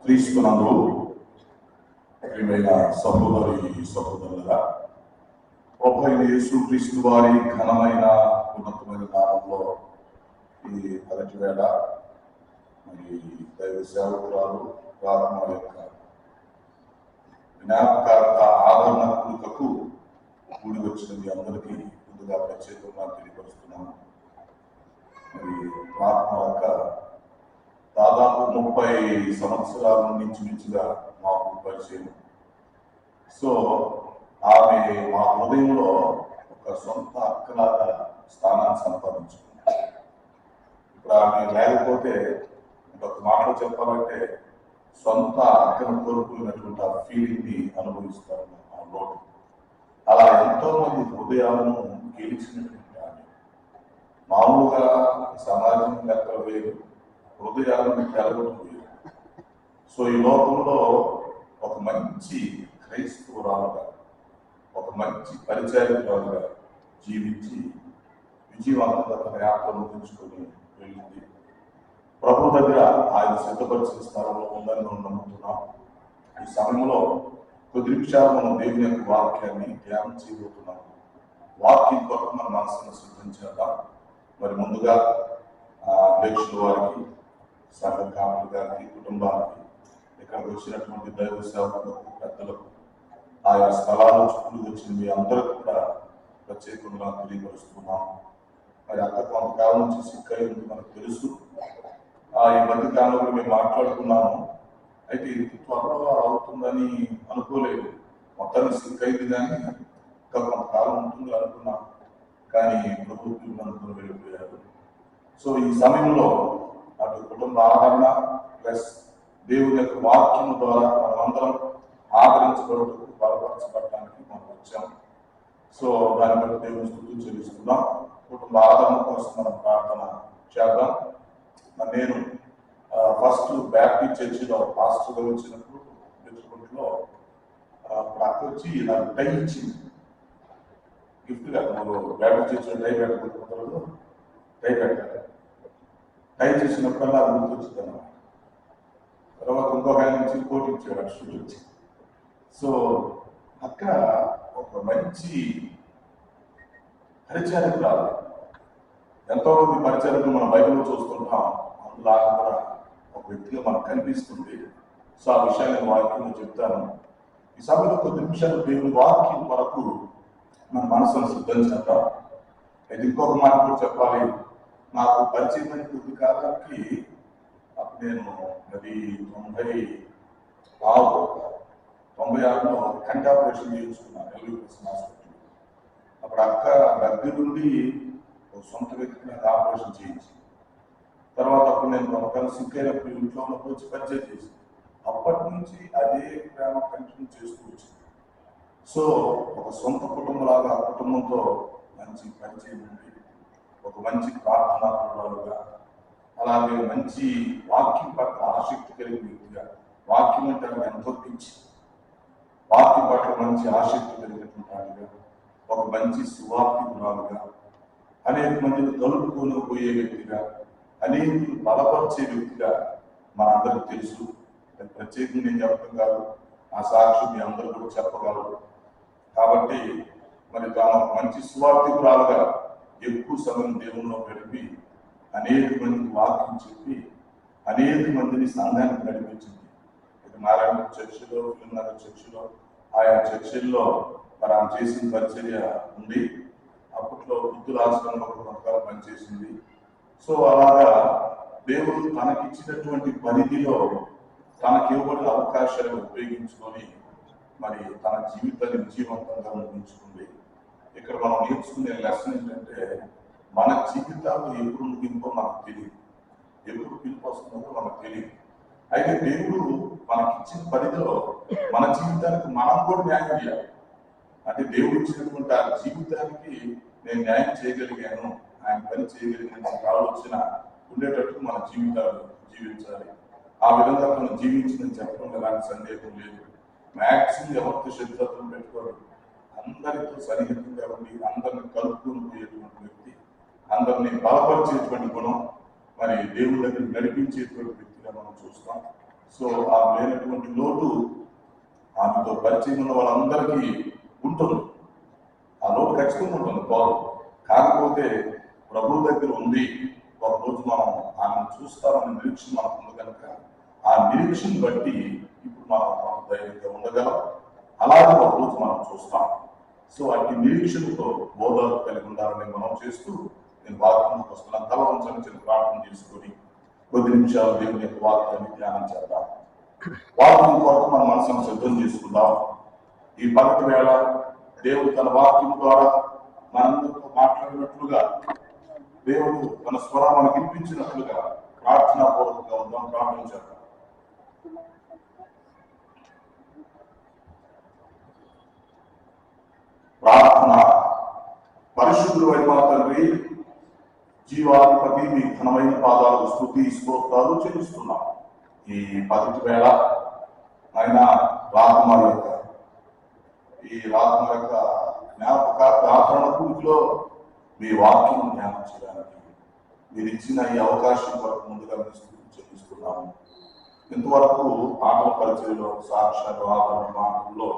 క్రీస్తునందు ప్రియమైన సహోదరులారా, ప్రభువైన యేసుక్రీస్తు వారి ఘనమైన ఉన్నతమైన నామంలో ఈ పగటి వేళ మరి దైవ సేవకురాలు ప్రారంభ యొక్క జ్ఞాపకార్థ ఆదరణ కూడికకు కూడి వచ్చిన మీ అందరికీ ముందుగా ప్రత్యేకంగా తెలియపరుస్తున్నాము. మరి ప్రారంభ యొక్క దాదాపు 30 సంవత్సరాల నుంచి మించుగా మాకు పరిచయం. సో ఆమె మా హృదయంలో ఒక సొంత అక్కలాగా స్థానాన్ని సంపాదించుకుంది. ఇప్పుడు ఆమె లేకపోతే ఇంకొక మాటలో చెప్పాలంటే సొంత అక్కను కోరుకున్నటువంటి ఆ ఫీలింగ్ ని అనుభవిస్తారు ఆ లోటు. అలా ఎంతో మంది హృదయాలను గెలిచినటువంటి ఆమె మామూలుగా సమాజం లెక్కలు వేరు, హృదయాలను గెలవడం వేరు. సో ఈ లోకంలో ఒక మంచి క్రైస్తవురాలుగా, ఒక మంచి పరిచయాలుగా జీవించి విజయవంతంగా యాత్ర ముగించుకొని వెళ్ళింది. ప్రభు దగ్గర ఆయన సిద్ధపరిచిన స్థలంలో ఉందని మనం నమ్ముతున్నాం. ఈ సమయంలో కొద్ది నిమిషాలు మనం దేవుని యొక్క వాక్యాన్ని ధ్యానం చేయబోతున్నాం. వాక్యం కొరకు మన మనసును సిద్ధం చేద్దాం. మరి ముందుగా అధ్యక్షుల వారికి, సంఘ కాపుల గారికి, కుటుంబానికి, ఇక్కడికి వచ్చినటువంటి దైవ సేవకులకు, పెద్దలకు, ఆయా స్థలాల చుట్టూ వచ్చిన మీ అందరికీ కూడా ప్రత్యేకంగా తెలియపరుస్తున్నాం. మరి అంత కొంతకాలం నుంచి సిక్ అయింది మనకు తెలుసు. ఈ మధ్య కాలంలో మేము మాట్లాడుకున్నాము. అయితే ఇంత త్వరలో అవుతుందని అనుకోలేదు. మొత్తాన్ని సిక్ అయింది కానీ ఇంకా కొంతకాలం ఉంటుంది అనుకున్నాం. కానీ ప్రభుత్వం అనుకుని వెళ్ళిపోయారు. సో ఈ సమయంలో అటు కుటుంబ ఆదరణ ప్లస్ దేవుని యొక్క వాక్యం ద్వారా మనమందరం ఆదరించబడటకు బలపరచబడటానికి మనం వచ్చాం. సో దాన్ని బట్టి దేవుని స్తుతి చెల్లిస్తున్నాం. కుటుంబ ఆదరణ కోసం మనం ప్రార్థన చేద్దాం. నేను ఫస్ట్ బ్యాప్టిస్ట్ చర్చిలో పాస్టర్గా వచ్చినప్పుడు పెట్టుకుంటులో అక్క వచ్చి నాకు టై ఇచ్చింది గిఫ్ట్గా. నువ్వు బ్యాప్టిస్ట్ చర్చిలో టై పెట్టకూడదు, టై పెట్టాలి. టై చేసినప్పుడల్లా అది గుర్తొచ్చింది అన్నమాట. తర్వాత ఇంకొక ఆయన నుంచి కోట్ ఇచ్చాడు షూట్ వచ్చి. సో అక్క ఒక మంచి పరిచారకురాలు. ఎంతో మంది పరిచారకులు మన బైబిల్లో చూస్తుంటాం, అందులో కూడా ఒక వ్యక్తిగా మనకు కనిపిస్తుంది. సో ఆ విషయాన్ని నేను వాక్యంలో చెప్తాను. ఈ సమయంలో కొద్ది నిమిషాలు దేవుని వాక్యం కొరకు మన మనసును సిద్ధం చేద్దాం. అయితే ఇంకొక మాట కూడా చెప్పాలి. నాకు పరిచయం అయిన కొద్ది కాలానికి అప్పుడు నేను అది 96లో కంటి ఆపరేషన్ చేయించుకున్నాను ఎల్విఎస్ హాస్పిటల్. అప్పుడు అక్క దగ్గరుండి సొంత వ్యక్తి నాకు ఆపరేషన్ చేయించింది. తర్వాత అప్పుడు నేను కొంతకాలం సిక్ అయినప్పుడు ఇంట్లో ఉన్నప్పుడు వచ్చి పరిచయం చేసింది. అప్పటి నుంచి అదే ప్రేమ కంటిన్యూ చేస్తూ వచ్చింది. సో ఒక సొంత కుటుంబంలాగా ఆ కుటుంబంతో మంచి పరిచయం ఉంది. ఒక మంచి ప్రార్థనాపరులుగా, అలాగే మంచి వాక్యం పట్ల ఆసక్తి కలిగిన వ్యక్తిగా, వాక్యం అంటే ఎంతో పిచ్చి, వాక్యం పట్ల మంచి ఆసక్తి కలిగినటువంటి వాడిగా, ఒక మంచి సువార్తికురాలుగా, అనేక మందిని కలుపుకొని పోయే వ్యక్తిగా, అనేకులు బలపరిచే వ్యక్తిగా మనందరికీ తెలుసు. ప్రత్యేకంగా నేను చెప్పడం కాదు, ఆ సాక్షి మీ అందరూ కూడా చెప్పగలరు. కాబట్టి మరి తాను మంచి సువార్తికురాలుగా ఎక్కువ సమయం దేవుల్లో గడిపి అనేక మందికి వాక్యం చెప్పి అనేక మందిని సంఘానికి నడిపించింది. ఇక నారాయణ చర్చిలో, ఫిలింనగర్ చర్చిలో, ఆయా చర్చిల్లో మరి ఆమె చేసిన పరిచర్య ఉంది. అప్పట్లో వృద్ధుల ఆశ్రమంలో కొంతకాలం పనిచేసింది. సో అలాగా దేవుడు తనకిచ్చినటువంటి పరిధిలో తనకి ఇవ్వబడిన అవకాశాలను ఉపయోగించుకొని మరి తన జీవితాన్ని విజయవంతంగా ముగించుకుంది. ఇక్కడ మనం నేర్చుకునే లెసన్ ఏంటంటే, మన జీవితాలు ఎప్పుడు ముగింపో మనకు తెలియదు, ఎప్పుడు పిలుపు వస్తుందో మనకు తెలియదు. అయితే దేవుడు మనకిచ్చిన పరిధిలో మన జీవితానికి మనం కూడా న్యాయం చేయాలి. అంటే దేవుడు ఇచ్చినటువంటి ఆ జీవితానికి నేను న్యాయం చేయగలిగాను, ఆయన పని చేయగలిగాను ఆలోచన ఉండేటట్టు మన జీవితాలు జీవించాలి. ఆ విధంగా మనం జీవించిందని చెప్పడం ఎలాంటి సందేహం లేదు. మ్యాక్సిమం ఎవరితో శత్రుత్వం పెట్టుకోరు, అందరితో సన్నిహితంగా ఉండి అందరిని కలుపుకొని పోయేటువంటి వ్యక్తి, అందరినీ బలపరిచేటువంటి గుణం, మరి దేవుడి దగ్గర నడిపించేటువంటి వ్యక్తిగా మనం చూస్తాం. సో ఆ లేనటువంటి లోటు ఆమెతో పరిచయం ఉన్న వాళ్ళందరికీ ఉంటుంది. ఆ లోటు ఖచ్చితంగా ఉంటుంది కాదు. కాకపోతే ప్రభు దగ్గర ఉంది, ఒక రోజు మనం ఆమెను చూస్తామని నిరీక్షణ మనకు ఉంది కనుక ఆ నిరీక్షణ బట్టి ఇప్పుడు మనం ధైర్యంగా ఉండగలం. అలాగే ఒక రోజు మనం చూస్తాం. సో అట్టి నిరీక్షణతో బోధాలు కలిగి ఉండాలని మనం చేస్తూ నేను వాక్యంలోకి వస్తున్నాను. తల వంచని చిన్న ప్రార్థన చేసుకొని కొద్ది నిమిషాలు దేవుని యొక్క వాక్యాన్ని ధ్యానం చేద్దాం. వాక్యం కొరకు మన మనసును సిద్ధం చేసుకుందాం. ఈ పగటి వేళ దేవుడు తన వాక్యం ద్వారా మనందరితో మాట్లాడినట్లుగా, దేవుడు తన స్వరం మనకి వినిపించినట్లుగా ప్రార్థనాపూర్వకంగా ఉందాం. ప్రార్థన చేద్దాం. ప్రార్థన. పరిశుద్ధుడు అయిన మా తండ్రి, జీవాధిపతి, మీ ఘనమైన పాదాలకు స్తుతి స్తోత్రాలు చెల్లిస్తున్నాం. ఈ పగటి వేళ ఆయన రాకుమార్ యొక్క జ్ఞాపక ఆచరణలో మీ వాక్యం ధ్యానం చేయడానికి మీరు ఇచ్చిన ఈ అవకాశం వరకు ముందుగా చెల్లిస్తున్నాము. ఇంతవరకు ఆటల పరిచయంలో సాక్ష్యాలు ఆదరణ మాటల్లో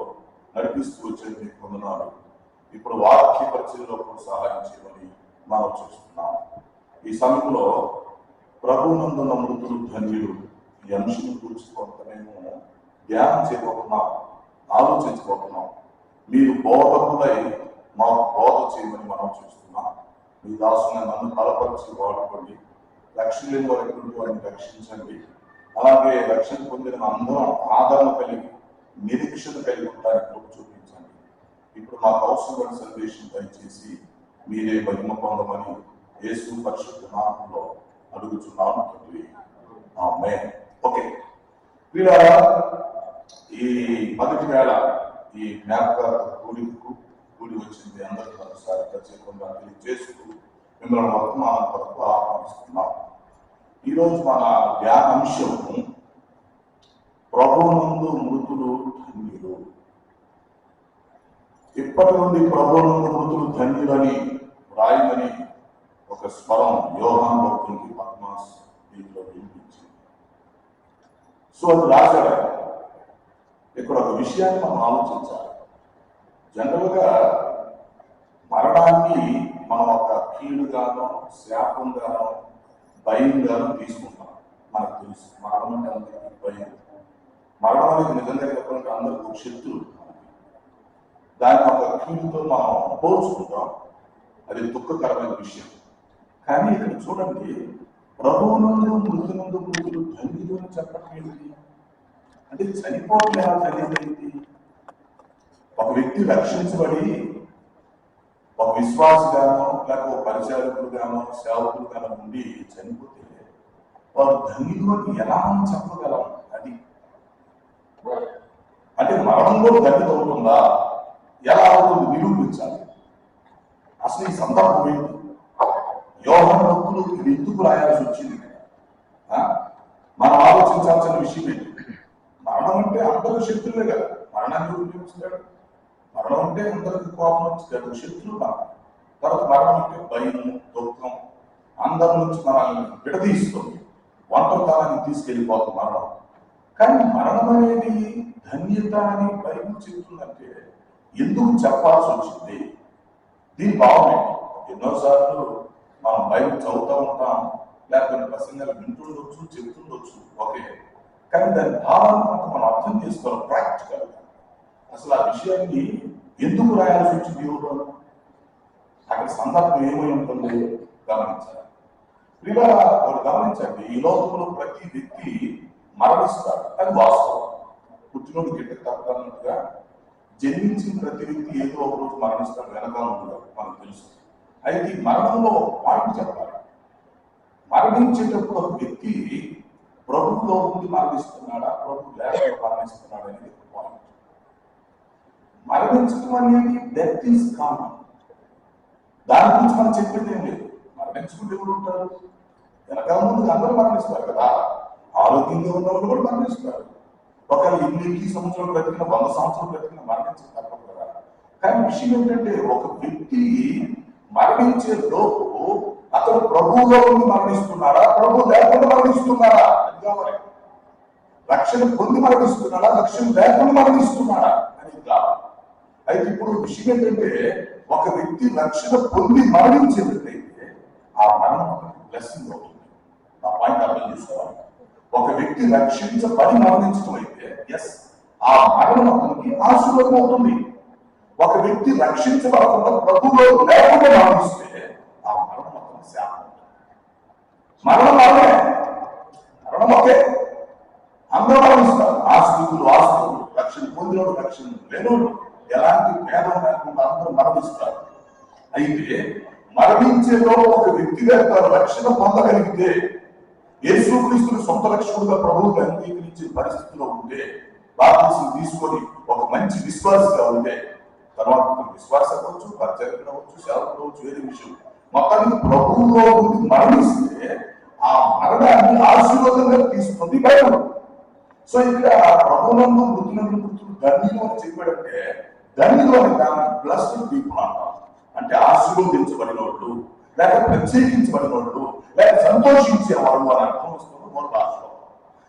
నడిపిస్తూ వచ్చేది మీకు పొందనాలు. ఇప్పుడు వాక్య పరిచయంలో కూడా సహాయం చేయమని మనం చూస్తున్నాం. ఈ సమయంలో ప్రభువునందున్న మృతులు ధన్యులు ఈ అంశం గురించి కొంత మేము ధ్యానం చేయబోతున్నాం, ఆలోచించబోతున్నాం. మీరు బోధకులై మాకు బోధ చేయమని మనం చూస్తున్నాం. మీ దాసుని నన్ను బలపరిచి వాడుకోండి. రక్షణ లేని వారికి వారిని రక్షించండి. అలాగే రక్షణ పొందిన అందరం ఆదరణ కలిగి నిరీక్షణ కలిగి ఉండడానికి కృప చూపించండి. ఇప్పుడు మాకు అవసరమైన సందేశం దయచేసి మీరే మహిమ పొందమని యేసు పరిశుద్ధ నామములో అడుగుతున్నాను తండ్రి. ఆమేన్. ఓకే, వీళ్ళ ఈ మొదటి వేళ ఈ జ్ఞాపక కూడి వచ్చింది అందరికీ ఒకసారి ప్రత్యేకంగా తెలియజేస్తూ మిమ్మల్ని వర్తమానం కొరకు ఆహ్వానిస్తున్నాం. ఈరోజు మన ధ్యానాంశం ప్రభువునందు మృతులు ధన్యులు. ఇప్పటి నుండి ప్రభువునందు మృతులు ధన్యులని రాయమని ఒక స్వరం యోహాను భక్తునికి పద్మాస్ దీంట్లో వినిపించింది. సో అది రాశాడు. ఇక్కడ ఒక విషయాన్ని మనం ఆలోచించాలి. జనరల్గా మరణాన్ని మనం ఒక కీడుగానో శాపంగానో భయంగానో తీసుకుంటాం. మనకు తెలుసు మరణం అంటే అందరికీ భయం. మరణం అనేది నిజంగా చెప్పాలంటే అందరికీ ఒక శత్రువు. దాన్ని ఒక కీడుతో మనం పోల్చుకుంటాం. అది దుఃఖకరమైన విషయం. కానీ ఇక్కడ చూడండి, ప్రభువునందు మృతునందు మృతులు ధన్యులు అని చెప్పట్లేదు. అంటే చనిపోవడం ఎలా తెలియదు. ఒక వ్యక్తి రక్షించబడి ఒక విశ్వాసగానో లేక ఒక పరిచారకుడుగానో సేవకుడుగానో ఉండి చనిపోతే వారు ధన్యులు అని ఎలా మనం చెప్పగలం? అది అంటే మరణంలో ధన్యత ఉంటుందా? ఎలా అవుతుంది నిరూపించాలి. అసలు ఈ సందర్భం ఏంటి? యోహాను భక్తులు ఇది ఎందుకు రాయాల్సి వచ్చింది? మనం ఆలోచించాల్సిన విషయం ఏంటి? మరణం అంటే అందరూ శత్రులే కదా. మరణాన్ని ఉపయోగిస్తాడు. మరణం అంటే అందరికి కోపం వచ్చి శత్రువు మరణం. తర్వాత మరణం అంటే భయం, దుఃఖం, అందరి నుంచి మనల్ని విడదీస్తుంది, ఒంటరితనాన్ని తీసుకెళ్ళిపోతుంది మరణం. కానీ మరణం అనేది ధన్యత అని బైబిల్ చెప్తుందంటే ఎందుకు చెప్పాల్సి వచ్చింది? దీని భావం ఏంటి? ఎన్నోసార్లు మనం బైబిల్ చదువుతూ ఉంటాం, లేకపోతే ప్రసంగాలు వింటుండొచ్చు, చెప్తుండొచ్చు, ఓకే. కానీ దాని భావాన్ని మనం అర్థం చేసుకోవాలి ప్రాక్టికల్. అసలు ఆ విషయాన్ని ఎందుకు రాయాల్సి వచ్చింది? యోగంలో అక్కడ సందర్భం ఏమై ఉంటుంది గమనించాలి. ఇలా వాళ్ళు గమనించండి, ఈ లోకంలో ప్రతి వ్యక్తి మరణిస్తాడు. అది వాస్తవం. పుట్టినోడు గిట్టకు తప్పదన్నట్టుగా జన్మించిన ప్రతి వ్యక్తి ఏదో ఒక రోజు మరణిస్తాడు. వెనకాల మనకు తెలుసు. అయితే ఈ మరణంలో ఒక పాయింట్ చెప్పాలి. మరణించేటప్పుడు ఒక వ్యక్తి ప్రభుత్వంలో ఉండి మరణిస్తున్నాడా, ప్రభు లేకుండా మరణిస్తున్నాడా అనేది ఒక పాయింట్. మరణించడం అనేది డెత్ ఈజ్ కామన్. దాని గురించి మనం చెప్పేది ఏం లేదు. మరణించుకుంటే ఎవరు ఉంటారు? వెనకాల ముందు అందరూ మరణిస్తారు కదా. ఆరోగ్యంగా ఉన్న వాళ్ళు కూడా మరణిస్తారు. ఒకవేళ 80 సంవత్సరాలు బ్రతికిన 100 సంవత్సరాలు బ్రతికిన మరణించడం తప్పదు కదా. కానీ విషయం ఏంటంటే ఒక వ్యక్తి మరణించే లోపు అతను ప్రభువులో ఉండి మరణిస్తున్నారా, ప్రభు లేకుండా మరణిస్తున్నారా అది కావాలి. రక్షణ పొంది మరణిస్తున్నాడా, రక్షణ లేకుండా మరణిస్తున్నాడా అనేది కాదు. అయితే ఇప్పుడు విషయం ఏంటంటే, ఒక వ్యక్తి రక్షణ పొంది మరణించేటట్లయితే ఆ మరణం బ్లెస్సింగ్ అవుతుంది. నా పాయింట్ అర్థం చేసుకోవాలి. ఒక వ్యక్తి రక్షించబడి మరణించడం అయితే ఎస్, ఆ మరణం అతనికి ఆశీర్వాదం అవుతుంది. ఒక వ్యక్తి రక్షించబడకుండా ప్రభువులో లేకుండా మరణిస్తే ఆ మరణం అతని శాపం. మరణం మరణం ఒకే, అందరూ మరణిస్తారు. ఆస్తికులు రక్షణ పొందినోడు, రక్షణ లేనోడు, ఎలాంటి భేదం లేకుండా అందరూ మరణిస్తారు. అయితే మరణించేలో ఒక వ్యక్తిగా తన రక్షణ పొందగలిగితే, యేసుక్రీస్తుని సొంత రక్షకుడుగా ప్రభువుగా అంగీకరించే పరిస్థితిలో ఉంటే, బాప్తిసం తీసుకొని ఒక మంచి విశ్వాసగా ఉంటే, తర్వాత విశ్వాసం అవ్వచ్చు, పరిచయం అవ్వచ్చు, సేవకుడు అవ్వచ్చు, వేరే విషయం, మొత్తానికి ప్రభువులో ఉండి మరణిస్తే ఆ మరణాన్ని ఆశీర్వాదంగా తీసుకుంది బైబిల్. సో ఇక్కడ ప్రభువునందు మృతులు ధన్యులు అని చెప్పాడంటే, ధన్యులు అనే దాన్ని బ్లెస్డ్ పీపుల్ అంటాం. అంటే ఆశీర్వదించబడిన వాళ్ళు, లేక ప్రత్యేకించబడిన వాళ్ళు, లేక సంతోషించేవాళ్ళు అని అర్థం వస్తుంది మూల భాషలో.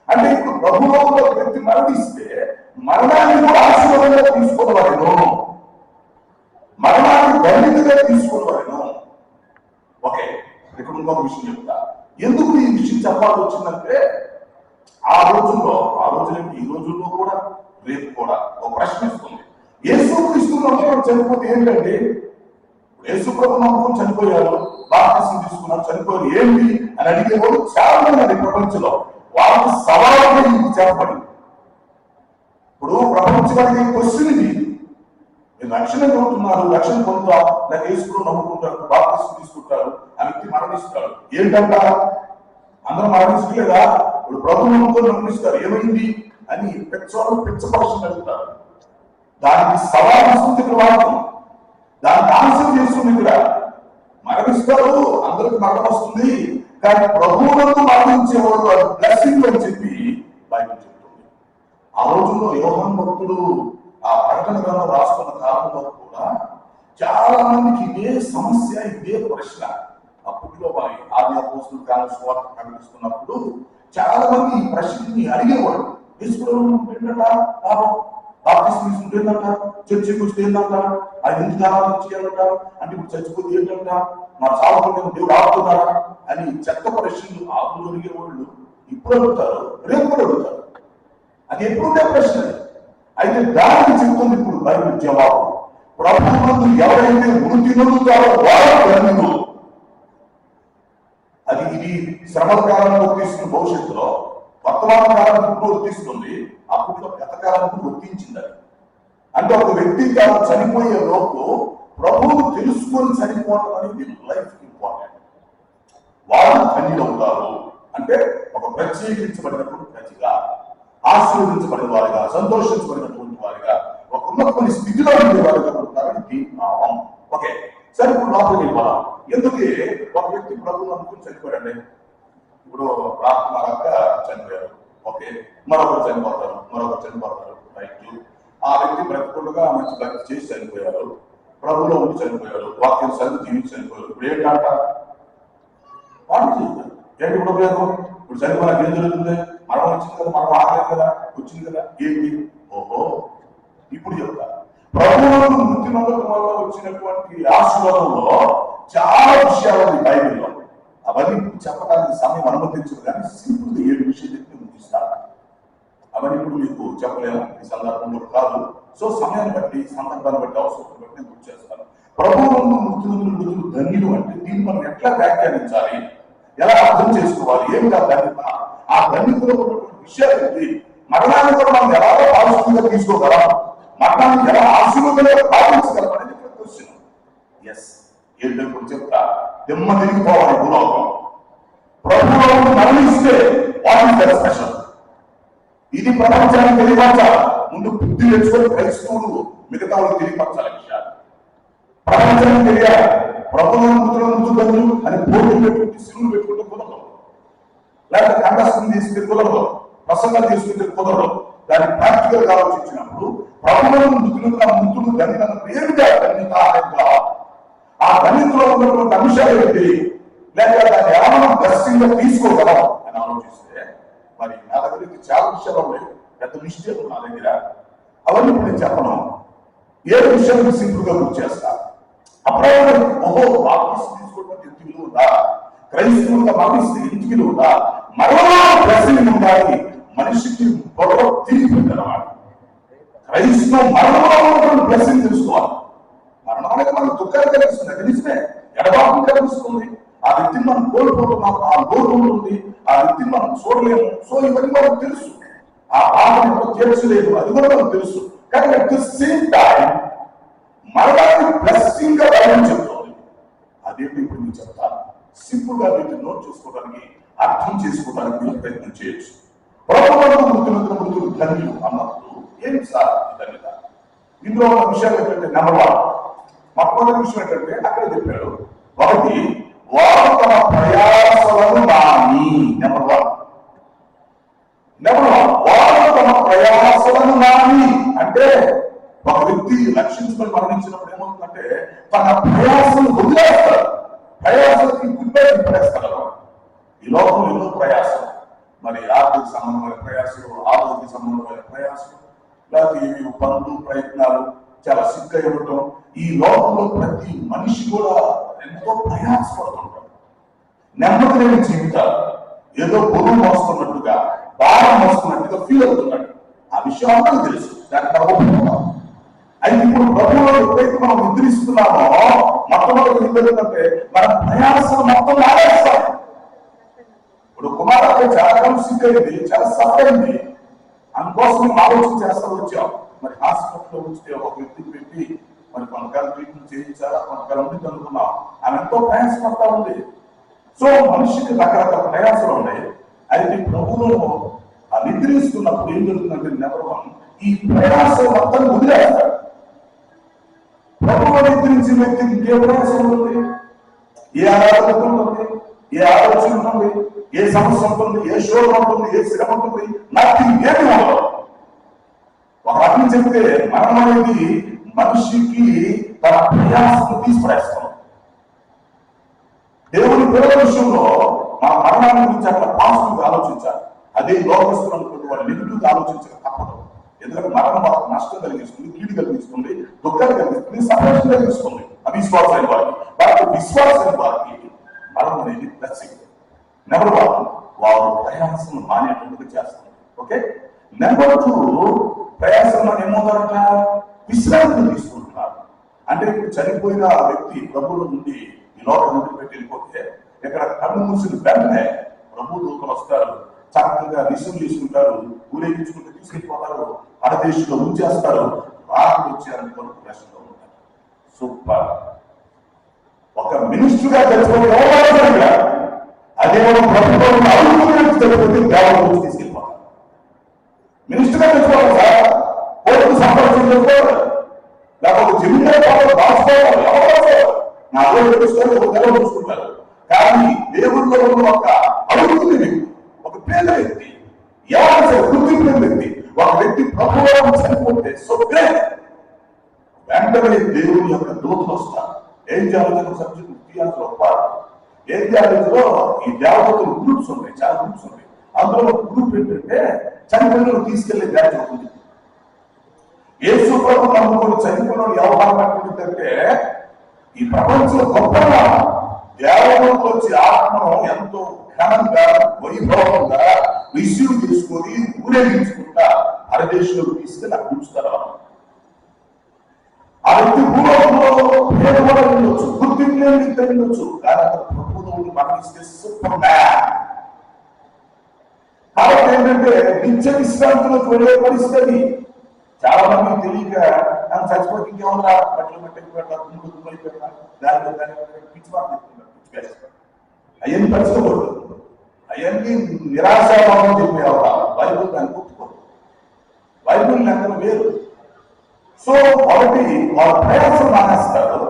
అంటే ఇప్పుడు ప్రభువులో ఒక వ్యక్తి మరణిస్తే మరణాన్ని కూడా ఆశీర్వాదంగా తీసుకోవాలను, మరణాన్ని ధన్యతగా తీసుకోవాలను. ఓకే, ఇక్కడ ఇంకొక విషయం చెప్తా. ఎందుకు ఈ విషయం చెప్పాల్సి వచ్చిందంటే, ఆ రోజుల్లో ఈ రోజుల్లో కూడా రేపు కూడా ఒక ప్రశ్న ఇస్తుంది. యేసుక్రీస్తుని నమ్మకం చనిపోతే ఏంటంటే, యేసుప్రభు నమ్మకం చనిపోయారు, బాప్తిసం తీసుకున్నారు, చనిపోయారు ఏంటి అని అడిగేవాడు చాలా మంది ప్రపంచంలో. వాళ్ళకి సవాలుగా ఇది చెప్పబడి, ఇప్పుడు ప్రపంచంలో క్వశ్చన్ ఇది. మీరు రక్షణ పొందుతున్నారు, రక్షణ పొందుతారు, లేక యేసుప్రభు నమ్ముకుంటారు, బాప్తిసం తీసుకుంటారు, ఆ వ్యక్తి మరణిస్తాడు ఏంటంట, అందరూ మరణించలేదా? ఇప్పుడు ప్రభు నమ్ముకొని మరణిస్తారు, ఏమైంది అని పిచ్చపరుషం అడుగుతారు. దానికి సవాలు ఇస్తుంది ఇక్కడ వాడతాం, దానికి ఆన్సర్ చేస్తుంది. ఇక్కడ మరణిస్తారు, అందరికి మరణం వస్తుంది, కానీ ప్రభువులకు మరణించేవాడు అది బ్లెస్సింగ్ అని చెప్పి బైబిల్ చెప్తుంది. ఆ రోజుల్లో యోహాను భక్తుడు ఆ ప్రకటన గ్రంథం రాసుకున్న కాలంలో కూడా చాలా మందికి ఇదే సమస్య, ఇదే ప్రశ్న. అప్పట్లో వారి ఆది అపోస్తుల కాలం సువార్త ప్రకటిస్తున్నప్పుడు చాలా మంది ఈ ప్రశ్నని అడిగేవాడు. తీసుకురావడం లాభం, బాప్తిసం తీసుకుంటే ఏంటంట, చర్చకి వస్తే ఏంటంట, అది ఎందుకు ఆరాధన చేయాలంటారు అంటే, ఇప్పుడు చచ్చిపోతే ఏంటంట, మా చావుకుంటే దేవుడు ఆపుతున్నారా అని చెత్త ప్రశ్నలు ఆపులు అడిగేవాళ్ళు ఇప్పుడు అడుగుతారు, రేపు కూడా అడుగుతారు. అది ఎప్పుడుండే ప్రశ్న. అయితే దానికి చెప్తుంది ఇప్పుడు బైబిల్ జవాబు. ప్రభువునందు ఎవరైతే వృద్ధి నొందుతారో వారు ధన్యులు. అది ఇది శ్రమల కాలంలో తీసుకున్న భవిష్యత్తులో వర్తమాన కాలానికి ఇప్పుడు వర్తిస్తుంది, అప్పట్లో గత కాలానికి వర్తించింది. అది అంటే ఒక వ్యక్తి కాదు చనిపోయే లోపు ప్రభువును తెలుసుకొని చనిపోవడం అనేది లైఫ్ ఇంపార్టెంట్. వారు ధన్యులు అవుతారు అంటే ఒక ప్రత్యేకించబడినటువంటి ప్రతిగా, ఆశీర్వదించబడిన వారిగా, సంతోషించబడినటువంటి వారిగా, ఒక ఉన్నతమైన స్థితిలో ఉండే వారిగా ఉంటారని దీని భావం. ఓకే, సరే ఇప్పుడు లోపలికి వెళ్ళిపోదాం. ఎందుకే ఒక వ్యక్తి ప్రభువును అనుకుని చనిపోయాడండి. ఇప్పుడు రాత్మరక్క చనిపోయారు, ఓకే, మరొకరు చనిపోతారు, రైట్. ఆ వ్యక్తి బ్రతకుండగా మంచి భక్తి చేసి చనిపోయారు, ప్రభువులో ఉండి చనిపోయారు, వాక్యం సరిగ్గా జీవించి చనిపోయారు. ఇప్పుడు ఏంటంట వాడు చేయాలి ఏంటి ఇప్పుడు ఉపయోగం? ఇప్పుడు చనిపోయినాక ఏం జరుగుతుంది? మరణం వచ్చింది కదా, మరణం ఆగలేదు కదా, వచ్చింది కదా, ఏంటి? ఓహో, ఇప్పుడు చెప్తా. ప్రభువులను మృతి నమ్మకం వల్ల వచ్చినటువంటి ఆశీర్వాదంలో చాలా విషయాలు ఉన్నాయి బైబిల్లో. అవన్నీ చెప్పడానికి సమయం అనుమతించదు, కానీ సింపుల్ 7 విషయాలు చెప్పి ముగిస్తాను. అవన్నీ ఇప్పుడు మీకు చెప్పలేము, ఈ సందర్భంలో కాదు. సో సమయాన్ని బట్టి, సందర్భాన్ని బట్టి, అవసరం బట్టి నేను గుర్తు చేస్తాను. ప్రభువులను మృతులు ధన్యులు అంటే దీన్ని మనం ఎట్లా వ్యాఖ్యానించాలి, ఎలా అర్థం చేసుకోవాలి, ఏమిటి ఆ ధన్యత? ఆ ధన్యతలో ఉన్నటువంటి విషయాలు ఏంటి? మరణాన్ని కూడా మనం ఎలా పాజిటివ్గా తీసుకోగలం, మరణాన్ని ఎలా ఆశీర్వాదంగా భావించగలం అనేది ఇక్కడ క్వశ్చన్. ఎస్, ఏంటో ఇప్పుడు చెప్తా. దిమ్మ తిరిగిపోవాలి భూలోకం. ప్రభువులో మరణిస్తే వాట్ ఈస్ దట్ స్పెషల్? ఇది ప్రపంచానికి తెలియపరచాలి. ముందు బుద్ధి తెచ్చుకొని క్రైస్తవులు మిగతా వాళ్ళు తెలియపరచాలి విషయాలు. ప్రపంచానికి తెలియాలి. ప్రభువులను మృతులు అని బోర్డు పెట్టుకుంటే, సిరువులు పెట్టుకుంటే కుదరదు, లేకపోతే కంఠస్థం తీసుకుంటే కుదరదు, ప్రసంగాలు తీసుకుంటే కుదరదు. దాన్ని ప్రాక్టికల్ గా ఆలోచించినప్పుడు ప్రభువులను మృతులు ధన్యత పేరుగా ధన్యత అనేది ఆ ధన్యతలో ఉన్నటువంటి అంశాలు ఏంటి, లేక దాన్ని ఎలా మనం దర్శనంగా తీసుకోగలం అని ఆలోచిస్తే మరి నా దగ్గర చాలా విషయాలు ఉన్నాయి, పెద్ద మిస్టేక్ నా దగ్గర. అవన్నీ ఇప్పుడు నేను చెప్పను. ఏ విషయాన్ని సింపుల్ గా గుర్తు చేస్తా. అప్పుడే ఓహో బాప్టిస్ట్ తీసుకోవడం ఎంత విలువ ఉందా, క్రైస్తవులుగా మరణిస్తే ఎంత విలువ ఉందా, మరలా బ్లెస్సింగ్ ఉండాలి. మనిషికి పొడవ తిరిగి పెట్టారు. క్రైస్తవ మరణంలో ఉన్నటువంటి బ్లెస్సింగ్ తెలుసుకోవాలి. మరణం అనేది మనకు దుఃఖాన్ని కలిగిస్తుంది, అది నిజమే, ఎడబాటు కలిగిస్తుంది. ఆ వ్యక్తిని మనం కోల్పోతున్నాం, ఆ లోటు ఉంటుంది, ఆ వ్యక్తిని మనం చూడలేము. సో ఇవన్నీ మనకు తెలుసు. ఆ బాధని మనం తీర్చలేదు, అది కూడా మనకు తెలుసు. కానీ అట్ ద సేమ్ టైం మరణాన్ని బ్లెస్సింగ్ గా బైబిల్ చెప్తుంది. అదేంటి ఇప్పుడు నేను చెప్తాను. సింపుల్ గా వీటిని నోట్ చేసుకోవడానికి, అర్థం చేసుకోవడానికి మీరు ప్రయత్నం చేయొచ్చు. మృతులు ధన్యులు అన్నప్పుడు ఏంటి సార్ ధన్యత? ఇందులో ఉన్న విషయాలు ఏంటంటే నెంబర్ 1, మొట్టమొదటి విషయం ఏంటంటే అక్కడ చెప్పాడు, ఒకటి వారు తమ ప్రయాసలను మాని. నెంబర్ 1 వారు తమ ప్రయాసలను మాని అంటే ఒక వ్యక్తి లక్షించుకొని మరణించినప్పుడు ఏమవుతుందంటే తన ప్రయాసం వదిలేస్తారు, ప్రయాసాలకి గుడ్డే పడేస్తారు. ఈ లోకంలో ఎన్నో ప్రయాసం, మరి ఆర్థిక సంబంధమైన ప్రయాసాలు, ఆరోగ్య సంబంధమైన ప్రయాసాలు, లేకపోతే పనులు ప్రయత్నాలు, చాలా సిగ్గా ఇవ్వటం. ఈ లోకంలో ప్రతి మనిషి కూడా ఎంతో ప్రయాసపడుతుంటాడు. నెమ్మది లేని జీవితాలు, ఏదో బరువు మోస్తున్నట్టుగా, భారం మోస్తున్నట్టుగా ఫీల్ అవుతున్నాడు. ఆ విషయం అందరికీ తెలుసు, దాన్ని ఒప్పుకుంటాం. అయితే ఇప్పుడు ప్రభువులో ఎప్పుడైతే మనం నిద్రిస్తున్నామో మొట్టమొదటి ఏంటంటే మన ప్రయాసం మొత్తం ఆడేస్తాం. ఇప్పుడు కుమార్తె చాలా కాలం సిక్ అయింది, చాలా సఫర్ అయింది, అందుకోసం మేము ఆలోచన చేస్తా వచ్చాం. మరి హాస్పిటల్లో ఉంచితే ఒక వ్యక్తికి పెట్టి మరి కొంతకాలం ట్రీట్మెంట్ చేయించాలా, కొంతకాలం ఉంది అనుకున్నాం. ఆమె ఎంతో ప్రయాసపడతా ఉంది. సో మనిషికి రకరకాల ప్రయాసాలు ఉన్నాయి. అయితే ప్రభువులో ఆ నిద్రిస్తున్నప్పుడు ఏం జరుగుతుందంటే నెంబర్ 1 ఈ ప్రయాసం మొత్తం వదిలేస్తాడు. ప్రభువు నిద్రించిన వ్యక్తికి ఏ ప్రయాసం ఉంటుంది, ఏ ఆరాధన ఉంటుంది, ఏ ఆలోచన ఉంటుంది, ఏ సమస్య ఉంటుంది, ఏ శోధన ఉంటుంది, ఏ శ్రమ ఉంటుంది, నాకు ఏమి ఉండదు. ఒక రకం చెప్తే మరణం అనేది మనిషికి తన ప్రయాసం తీసుకురేస్తాం. దేవుని పిల్లల విషయంలో మన మరణాన్ని గురించి అట్లా పాజిటివ్ ఆలోచించాలి. అదే లోకస్తులు అనుకున్న వాళ్ళు నెగిటివ్ ఆలోచించక తప్పదు. ఎందుకంటే మరణం మాకు నష్టం కలిగిస్తుంది, కీడు కలిగిస్తుంది, దుఃఖాన్ని కలిగిస్తుంది, సంతోషం కలిగిస్తుంది అవిశ్వాసమైన వారికి. వారికి విశ్వాసమైన వారికి మరణం అనేది బ్లెస్సింగ్. నెంబర్ 1 వారు ప్రయాసం మానేటట్టుగా చేస్తారు. ఓకే. నెంబర్ 2 ప్రయాసం ఏమవుతారంట, విశ్రాంతిని తీసుకుంటున్నారు. అంటే ఇప్పుడు చనిపోయిన వ్యక్తి ప్రభువుల నుండి ఈ లోకం పెట్టి వెళ్ళిపోతే ఇక్కడ కన్ను మూసిన వెంటనే ప్రభు దూతలు వస్తారు, చక్కగా రిసీవ్ చేసుకుంటారు, ఊరేగించుకుంటూ తీసుకెళ్ళిపోతారు, పరదేశంలో ఉంచేస్తారు. రాకుడు వచ్చేందుకు వరకు కష్టంగా ఉంటారు. సూపర్. ఒక మినిస్టర్ గా తెచ్చుకోవాలి, అదే ప్రభుత్వం చనిపోతే దేవాలయం తీసుకెళ్ళిపోతారు. మినిస్టర్ గా తెచ్చుకోవాలి సార్, కోర్టు సంపాదించుకోవాలి, లేకపోతే జమీందారు దాచుకోవాలి, ఎవరు నా రోజు తెలుసుకొని ఒక నెల చూసుకుంటారు. కానీ దేవుళ్ళలో ఉన్న ఒక అడుగుతున్న వ్యక్తి, ఒక పేద వ్యక్తి, ఎవరైనా గుర్తించిన వ్యక్తి, ఒక వ్యక్తి ప్రభుత్వం చనిపోతే వెంటనే దేవుని యొక్క దూతలు వస్తారు. ఏం చేయాలి సబ్జెక్ట్ తీయాల్సిన పాటు ఏం చేయాలో ఈ దేవతలు గ్రూప్స్ ఉంటాయి, చాలా గ్రూప్స్ ఉంటాయి. అందులో గ్రూప్ ఏంటంటే చనిపోయిన తీసుకెళ్లే బ్యాచ్ అవుతుంది. యేసు ప్రభు నమ్ముకొని చనిపోయిన వ్యవహారం పట్టుకుంటే ఈ ప్రపంచంలో గొప్పగా దేవతలు వచ్చి ఆత్మను ఎంతో ఘనంగా వైభవంగా రిసీవ్ చేసుకొని ఊరేగించుకుంటా పరదేశంలోకి తీసుకెళ్ళి అక్కడ ఉంచుతారు. ఆ వ్యక్తి భూలోకంలో పేదవాడు ఉండొచ్చు, గుర్తింపు లేని వ్యక్తి ఉండొచ్చు, కానీ అక్కడ ప్రభుత్వం మరణిస్తే సూపర్ మ్యాన్. కాబట్టి ఏంటంటే నిత్య విశ్రాంతిలోకి వెళ్ళే పరిస్థితి చాలా మంది తెలియక నన్ను చచ్చిపోతే ఇంకేమన్నా బట్టలు బట్టలు పెట్టారు, పిచ్చి మాట చెప్తున్నారు. అవన్నీ పంచుకోకూడదు, అవన్నీ నిరాశాభావం చెప్పేవారా బైబుల్ దాన్ని ఒప్పుకోదు. బైబుల్ లెక్కలు వేరు. సో ఒకటి వాళ్ళ ప్రయాసం మానేస్తారు,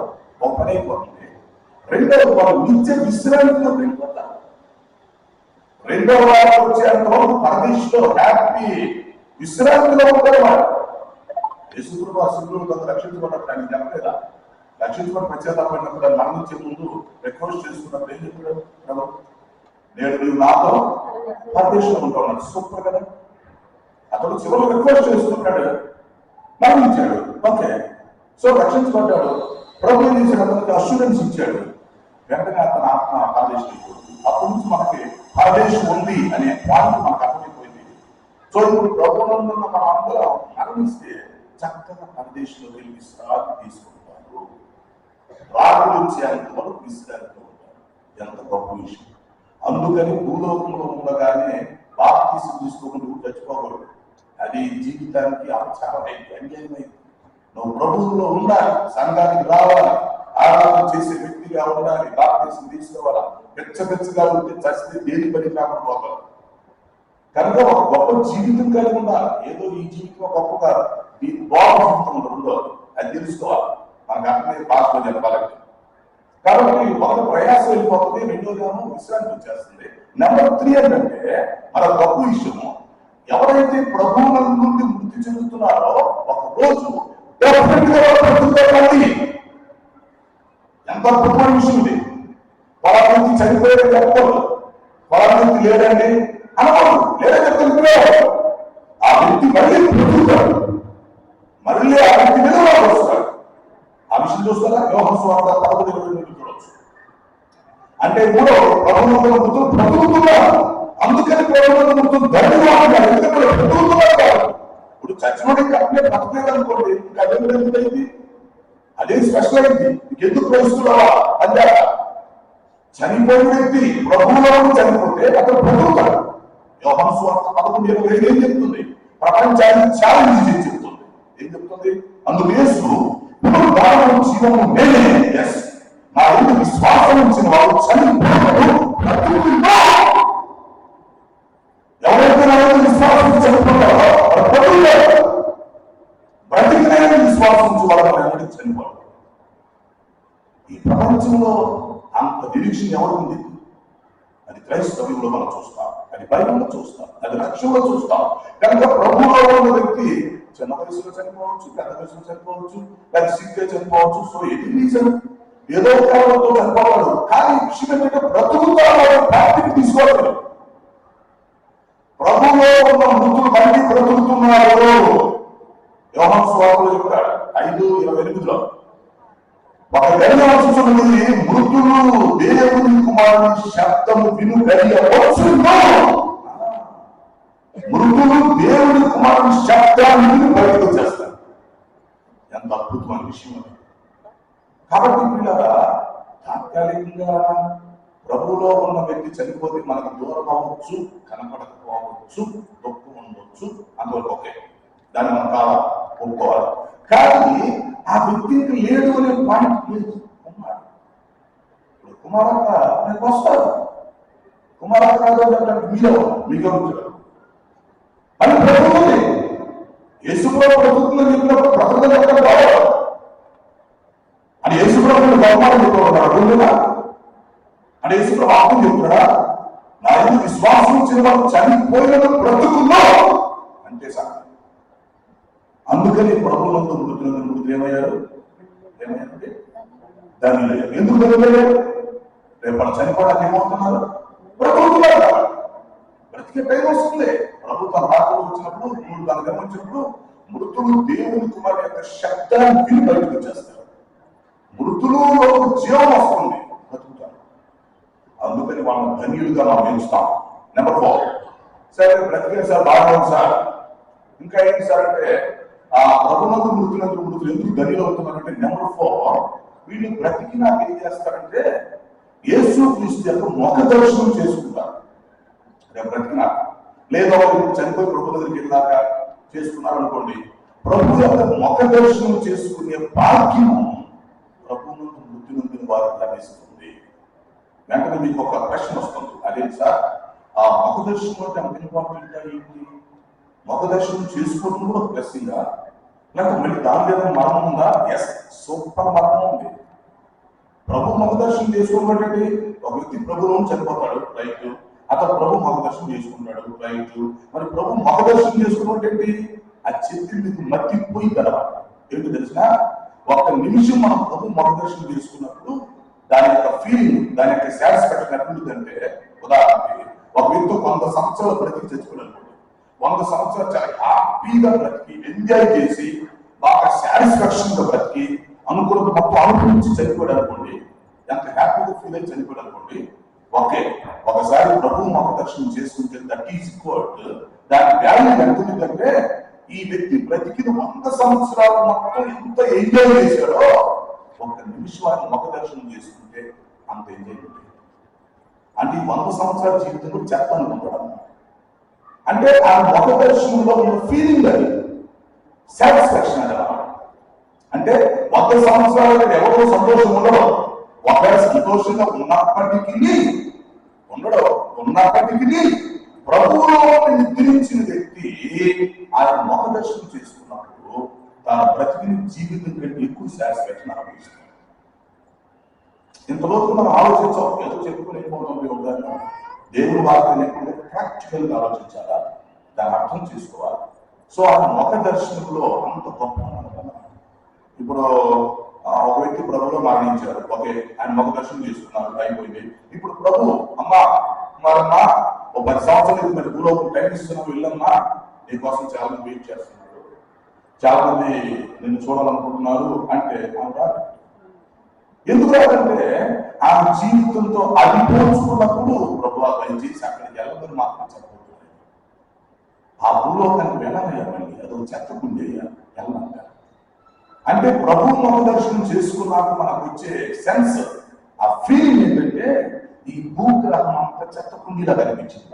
ఒక పని అయిపోతుంది. రెండవది వాళ్ళు నిత్య విశ్రాంతిలో వెళ్ళిపోతారు. రెండవ వారం వచ్చేంత వరకు పరదేశంలో హ్యాపీ విశ్రాంతిలో ఉంటారు. వాడు యేసుప్రభు అసలు కొంత రక్షించబడినప్పుడు ఆయన చెప్పలేదా, రక్షించబడి పశ్చాత్తాపడినప్పుడు ఆయన మరణించే ముందు రిక్వెస్ట్ చేసుకున్నప్పుడు ఏం చెప్పాడు, నేడు నీవు నాతో పరదేశంలో ఉంటావు. సూపర్ కదా. అతడు చివరి రిక్వెస్ట్ చేసుకుంటాడు, మరణించాడు. Okay, so రక్షించబడ్డాడు. ప్రభు ఏం చేశాడు? అతనికి అష్యూరెన్స్ ఇచ్చాడు. వెంటనే అతను ఆత్మ పరదేశం అయిపోతుంది. అప్పటి నుంచి మనకి పరదేశం ఉంది అనే పాయింట్ మనకు అర్థమైపోయింది. సో ఇప్పుడు ప్రభుత్వంలో మనం అందరం మరణిస్తే చక్కగా పరదేశంలో వెళ్ళి విశ్రాంతి తీసుకుంటారు. రాత్రి వచ్చేంత వరకు విశ్రాంతితో ఉంటారు. ఎంత గొప్ప విషయం. అందుకని భూలోకంలో ఉండగానే బాప్తిసం తీసుకోకుండా చచ్చిపోకూడదు. అది జీవితానికి అపచారమైంది, అన్యాయమైంది. నువ్వు ప్రభువులో ఉండాలి, సంఘానికి రావాలి, ఆరాధన చేసే వ్యక్తిగా ఉండాలి, బాప్తిసం తీసుకోవాలా. పెచ్చగా ఉంటే చస్తే దేని పని కాకుండా పోతాం. కనుక ఒక గొప్ప జీవితం కలిగి ఉండాలి. ఏదో ఈ జీవితం గొప్ప కాదు, దీని గొప్ప జీవితం ఉందో అది తెలుసుకోవాలి. మనకు అర్థమయ్యే భాషలో చెప్పాలంటే. కాబట్టి మొదటి ప్రయాసం వెళ్ళిపోతుంది, రెండోదేమో విశ్రాంతి వచ్చేస్తుంది. నెంబర్ 3 ఏంటంటే మన గొప్ప విషయము, ఎవరైతే ప్రభువుల నుండి మృతి చెందుతున్నారో ఒక రోజు ఎంత అద్భుతమైన విషయం ఇది. వాళ్ళ నుంచి చనిపోయేది చెప్పకూడదు, వాళ్ళ నుంచి లేదండి అనకూడదు, లేదని చెప్తే ఆ వ్యక్తి మళ్ళీ బ్రతుకుతాడు, మళ్ళీ ఆ వ్యక్తి మీద వాళ్ళు వస్తాడు. ఆ విషయం చూస్తారా? యోహాను సువార్త 11:20 చూడవచ్చు. అంటే కూడా ప్రభువుల మృతులు బ్రతుకుతున్నారు. అందుకని ప్రభువుల మృతులు ధైర్యంగా ఉంటారు. ఎందుకంటే బ్రతుకుతున్నారు. ఇప్పుడు చచ్చినోడి కట్టే బ్రతకలేదనుకోండి, ఇంకా అదే ఎందుకైంది? అదే స్పెషల్ అయింది. ఎందుకు ప్రవేశిస్తున్నావా అంటే చనిపోయిన వ్యక్తి ప్రభువులో చనిపోతే అతను బ్రతుకుతాడు. యోహాను సువార్త 11:20 ఏం చెప్తుంది? ప్రపంచాన్ని ఛాలెంజ్ చేసి చెప్తుంది. ఏం చెప్తుంది? అందుకు యేసు పునరుద్ధానము జీవము నేనే, నా యందు విశ్వాసం ఉంచిన వారు చనిపోయినప్పుడు బ్రతుకుతారు. ఎవరైతే నా యందు విశ్వాసం చనిపోతారో వారు బ్రతుకుతారు. బ్రతికిన విశ్వాసం ఉంచి వాళ్ళని చనిపోతారు. ఈ ప్రపంచంలో అంత నిరీక్షణ ఎవరు ఉంది? అది క్రైస్తవ్యంలో మనం చూస్తాం, అది బైబిల్లో చూస్తాం, అది రక్షణలో చూస్తాం. కనుక ప్రభువులో ఉన్న వ్యక్తి చిన్న వయసులో చనిపోవచ్చు, పెద్ద వయసులో చనిపోవచ్చు, లేదా సిగ్గా చనిపోవచ్చు. సో ఎన్ని రీజన్ ఏదో కారణంతో చనిపోవాలి. కానీ విషయం ఏంటంటే బ్రతుకుతారు, ప్రాక్టిక్ తీసుకోవాలి. ప్రభువులో ఉన్న మృతులు మళ్ళీ బ్రతుకుతున్నారు. యోహాను సువార్తలో చెప్పాడు 5:28 ఒక గడియవలసినది మృతులు దేవుని కుమారుని శబ్దము విను గడియవచ్చు. మృతులు దేవుని కుమారుని శబ్దాన్ని విని బయటకు వచ్చేస్తారు. ఎంత అద్భుతమైన విషయం అది. కాబట్టి పిల్లరా, తాత్కాలికంగా ప్రభువులో ఉన్న వ్యక్తి చనిపోతే మనకు దూరం అవ్వచ్చు, కనపడకపోవచ్చు, దుఃఖం ఉండవచ్చు, అందువల్ల ఓకే, దాన్ని మనం కావాలి, ఒప్పుకోవాలి. కానీ ఆ వ్యక్తికి లేదు అనే పాయింట్ లేదు. ఉన్నాడు. ఇప్పుడు కుమారక్క నాకు వస్తారు, కుమారక్క రాదు అంటే మీరే మీకే ఉంచారు అని బ్రతుకుతుంది. యేసుప్రభు బ్రతుకుతుందని చెప్పినప్పుడు బ్రతకదని ఎక్కడ బాగా అని యేసుప్రభుని బహుమానం చెప్పుకుంటున్నాడు అని యేసుప్రభు ఆత్మ చెప్తున్నాడా? నా ఎందుకు విశ్వాసం ఇచ్చిన వాళ్ళు చనిపోయినప్పుడు బ్రతుకుల్లో అంటే సార్. అందుకని ప్రభువులంతా మృతులు ఏమయ్యారు? దాని ఎందుకు బతుకులేదు? రేపు వాళ్ళు చనిపోవడానికి ఏమవుతున్నారు? బ్రతుకుతున్నారు. బ్రతికే టైం వస్తుంది. ప్రభుత్వం రాకలు వచ్చినప్పుడు, మూడు దాన్ని గమనించినప్పుడు మృతులు దేవుని కుమారుడు యొక్క శబ్దాన్ని విని బయటకు వచ్చేస్తారు. మృతులు జీవం వస్తుంది, బతుకుతారు. అందుకని వాళ్ళని ధన్యులుగా మనం పెంచుతాం. నెంబర్ 4, సరే బ్రతికే సార్ బాగా సార్, ఇంకా ఏంటి సార్ అంటే ఆ ప్రభునందు మృతులు ఎందుకు ధన్యులు అవుతున్నారంటే నెంబర్ 4, వీళ్ళు బ్రతికినాక ఏం చేస్తారంటే యేసు క్రీస్తు యొక్క ముఖ దర్శనం చేసుకుంటారు. బ్రతికినాక లేదా వాళ్ళు చనిపోయి ప్రభు దగ్గరికి వెళ్ళాక చేసుకున్నారు అనుకోండి, ప్రభు యొక్క ముఖ దర్శనం చేసుకునే భాగ్యం ప్రభు నుండి మృతి నుండి వారికి లభిస్తుంది. వెంటనే మీకు ఒక ప్రశ్న వస్తుంది, అదేంటి సార్ ఆ ముఖ దర్శనం అంటే అంత ఇంపార్టెంట్ ఏంటి? ముఖ దర్శనం చేసుకోవడం కూడా ఒక బ్లెస్సింగ్, లేకపోతే మళ్ళీ దాని ఏదైనా మరణం ఉందా? ఎస్, సూపర్ మరణం ఉంది. ప్రభు ముఖ దర్శనం చేసుకోవడం అంటే ఒక వ్యక్తి ప్రభువులో చనిపోతాడు, రైట్, అతను ప్రభు ముఖ దర్శనం చేసుకుంటాడు, రైట్. మరి ప్రభు ముఖ దర్శనం చేసుకోవడం ఏంటి? ఆ చెప్పింది మట్టిపోయి కలవాలి. ఏంటి తెలిసిన ఒక్క నిమిషం మనం ప్రభు ముఖ దర్శనం చేసుకున్నప్పుడు దాని యొక్క ఫీలింగ్, దాని యొక్క సాటిస్ఫాక్షన్ ఎట్లుంటుందంటే, ఉదాహరణకి ఒక వ్యక్తి 100 సంవత్సరాలు బ్రతికి చచ్చిపోయాడు. 100 సంవత్సరాలు చాలా హ్యాపీగా బ్రతికి ఎంజాయ్ చేసి బాగా సాటిస్ఫాక్షన్ గా బ్రతికి అనుకున్నది మొత్తం అనుభవించి చనిపోయాడు అనుకోండి, ఎంత హ్యాపీగా ఫీల్ అయి చనిపోయాడు అనుకోండి. ఓకే, ఒకసారి ప్రభు ముఖ దర్శనం చేసుకుంటే దట్ ఈజ్ ఈక్వల్ దాని వాల్యూ ఎంత ఉందంటే, ఈ వ్యక్తి బ్రతికిన 100 సంవత్సరాలు మొత్తం ఎంత ఎంజాయ్ చేశాడో ఒక నిమిషం ఆయన ముఖ దర్శనం చేసుకుంటే అంత ఎంజాయ్ ఉంటుంది. అంటే 100 సంవత్సరాల జీవితం కూడా చెత్త అనుకుంటాడు. అంటే ఆ ముఖ దర్శనంలో ఉన్న ఫీలింగ్ అది సాటిస్ఫాక్షన్ అన్నమాట. అంటే 100 సంవత్సరాలు ఎవరో సంతోషం ఉండడం, ఒకవేళ సంతోషంగా ఉన్నప్పటికీ ప్రభువులో నిద్రించిన వ్యక్తి ఆయన ముఖ దర్శనం చేసుకున్నప్పుడు తాను బ్రతికిన జీవితం కంటే ఎక్కువ సాటిస్ఫాక్షన్ అనుభవిస్తాడు. ఇంతలోపు మనం ఆలోచించాం, ఏదో చెప్పుకునేపోతుంది ఉదాహరణ. దేవుని వాక్యాన్ని ఎప్పుడు ప్రాక్టికల్ గా ఆలోచించాలా, దాన్ని అర్థం చేసుకోవాలి. సో ఆ ముఖ దర్శనంలో అంత గొప్ప ఇప్పుడు ఒక వ్యక్తి ప్రభులో మరణించారు. ఓకే, ఆయన ముఖ దర్శనం చేసుకున్నారు, అయిపోయింది. ఇప్పుడు ప్రభు అమ్మా మరమ్మా ఒక 10 సంవత్సరాలు మరి భూలోకం టైం ఇస్తున్నావు, వెళ్ళమ్మా, నీకోసం చాలా మంది వెయిట్ చేస్తున్నారు, చాలా మంది నిన్ను చూడాలనుకుంటున్నారు అంటే ఆమె రాదు. ఎందుకు రాదంటే ఆమె జీవితంతో అది పోల్చుకున్నప్పుడు ప్రభు దయచేసి అక్కడికి వెళ్ళమని మాత్రం చెప్పబోతున్నాయి. ఆ భూలోకానికి వెళ్ళాలయ్యా, మళ్ళీ అదొక చెత్తకుండేయ్యా వెళ్ళమంటారు. అంటే ప్రభు ముఖ దర్శనం చేసుకున్నాక మనకు వచ్చే సెన్స్, ఆ ఫీలింగ్ ఏంటంటే ఈ భూగ్రహం అంతా చెత్తకుండీలా కనిపించింది.